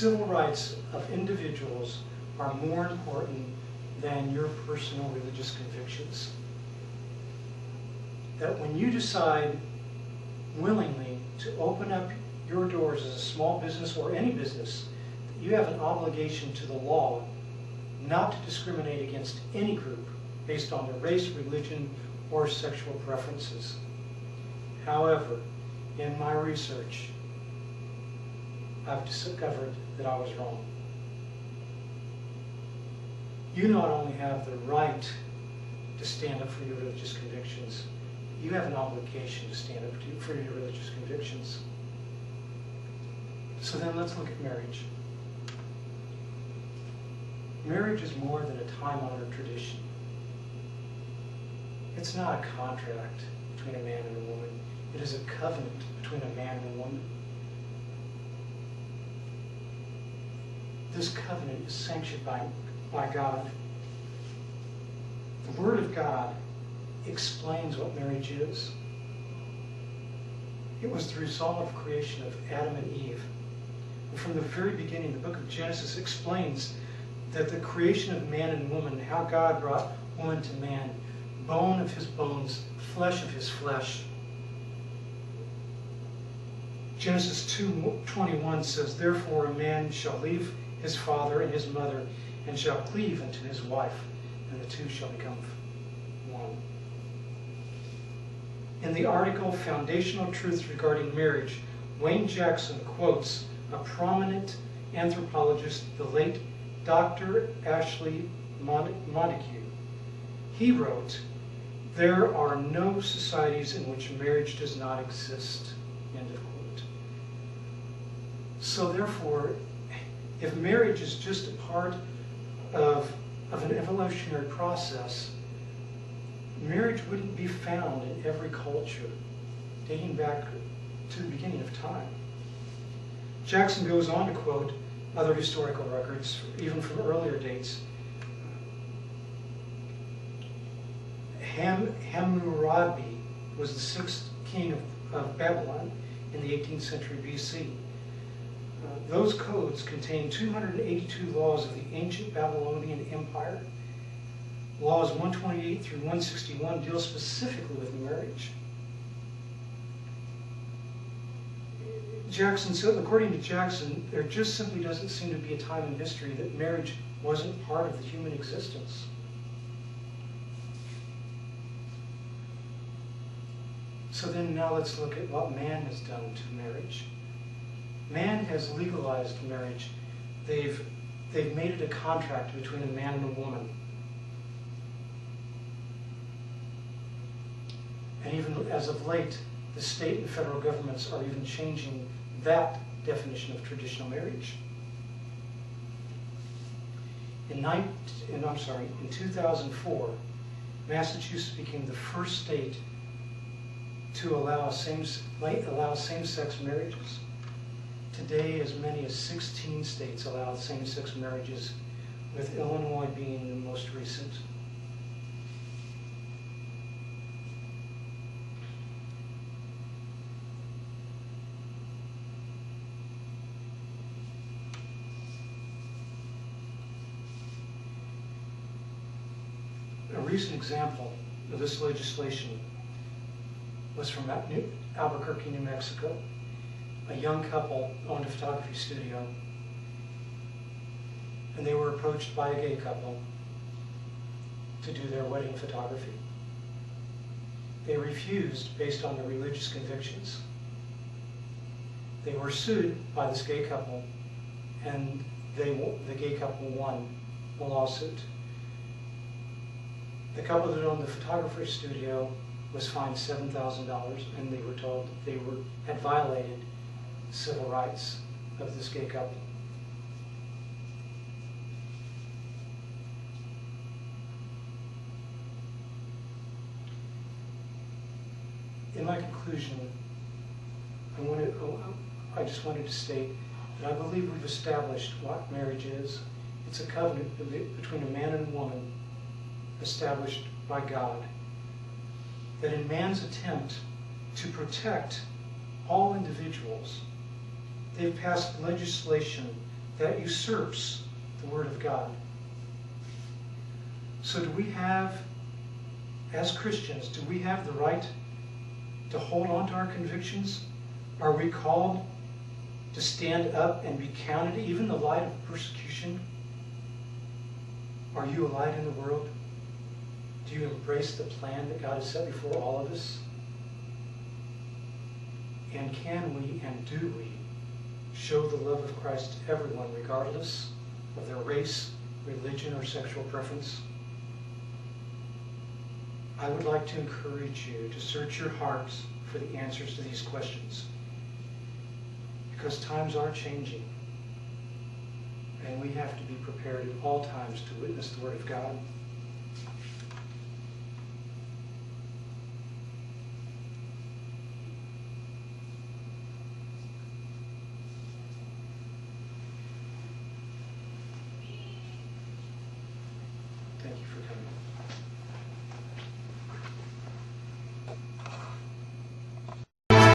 civil rights of individuals are more important than your personal religious convictions. That when you decide willingly to open up your doors as a small business or any business, you have an obligation to the law not to discriminate against any group based on their race, religion, or sexual preferences. However, in my research, I've discovered that I was wrong. You not only have the right to stand up for your religious convictions, you have an obligation to stand up for your religious convictions. So then let's look at marriage. Marriage is more than a time-honored tradition. It's not a contract between a man and a woman. It is a covenant between a man and a woman. This covenant is sanctioned by God. The Word of God explains what marriage is. It was the result of creation of Adam and Eve. And from the very beginning, the book of Genesis explains that the creation of man and woman, how God brought woman to man, bone of his bones, flesh of his flesh. Genesis 2:21 says, "Therefore a man shall leave his father and his mother, and shall cleave unto his wife, and the two shall become one." In the article, Foundational Truths Regarding Marriage, Wayne Jackson quotes a prominent anthropologist, the late Dr. Ashley Montague. He wrote, "There are no societies in which marriage does not exist." End of quote. So therefore, if marriage is just a part of an evolutionary process, marriage wouldn't be found in every culture dating back to the beginning of time. Jackson goes on to quote other historical records, even from earlier dates. Hammurabi was the sixth king of Babylon in the 18th century BC. Those codes contain 282 laws of the ancient Babylonian Empire. Laws 128 through 161 deal specifically with marriage. Jackson said, according to Jackson, there just simply doesn't seem to be a time in history that marriage wasn't part of the human existence. So then now let's look at what man has done to marriage. Man has legalized marriage. They've made it a contract between a man and a woman. And even as of late, the state and federal governments are even changing that definition of traditional marriage. In 2004, Massachusetts became the first state to allow same-sex marriages. Today, as many as 16 states allow same-sex marriages, with Illinois being the most recent. A recent example of this legislation was from Albuquerque, New Mexico. A young couple owned a photography studio, and they were approached by a gay couple to do their wedding photography. They refused based on their religious convictions. They were sued by this gay couple, and the gay couple won the lawsuit. The couple that owned the photography studio was fined $7,000, and they were told that they had violated civil rights of this gay couple. In my conclusion, I just wanted to state that I believe we've established what marriage is. It's a covenant between a man and a woman established by God. That in man's attempt to protect all individuals, they've passed legislation that usurps the Word of God. So do we have, as Christians, do we have the right to hold on to our convictions? Are we called to stand up and be counted, even in the light of persecution? Are you a light in the world? Do you embrace the plan that God has set before all of us? And can we and do we show the love of Christ to everyone, regardless of their race, religion, or sexual preference? I would like to encourage you to search your hearts for the answers to these questions, because times are changing, and we have to be prepared at all times to witness the Word of God.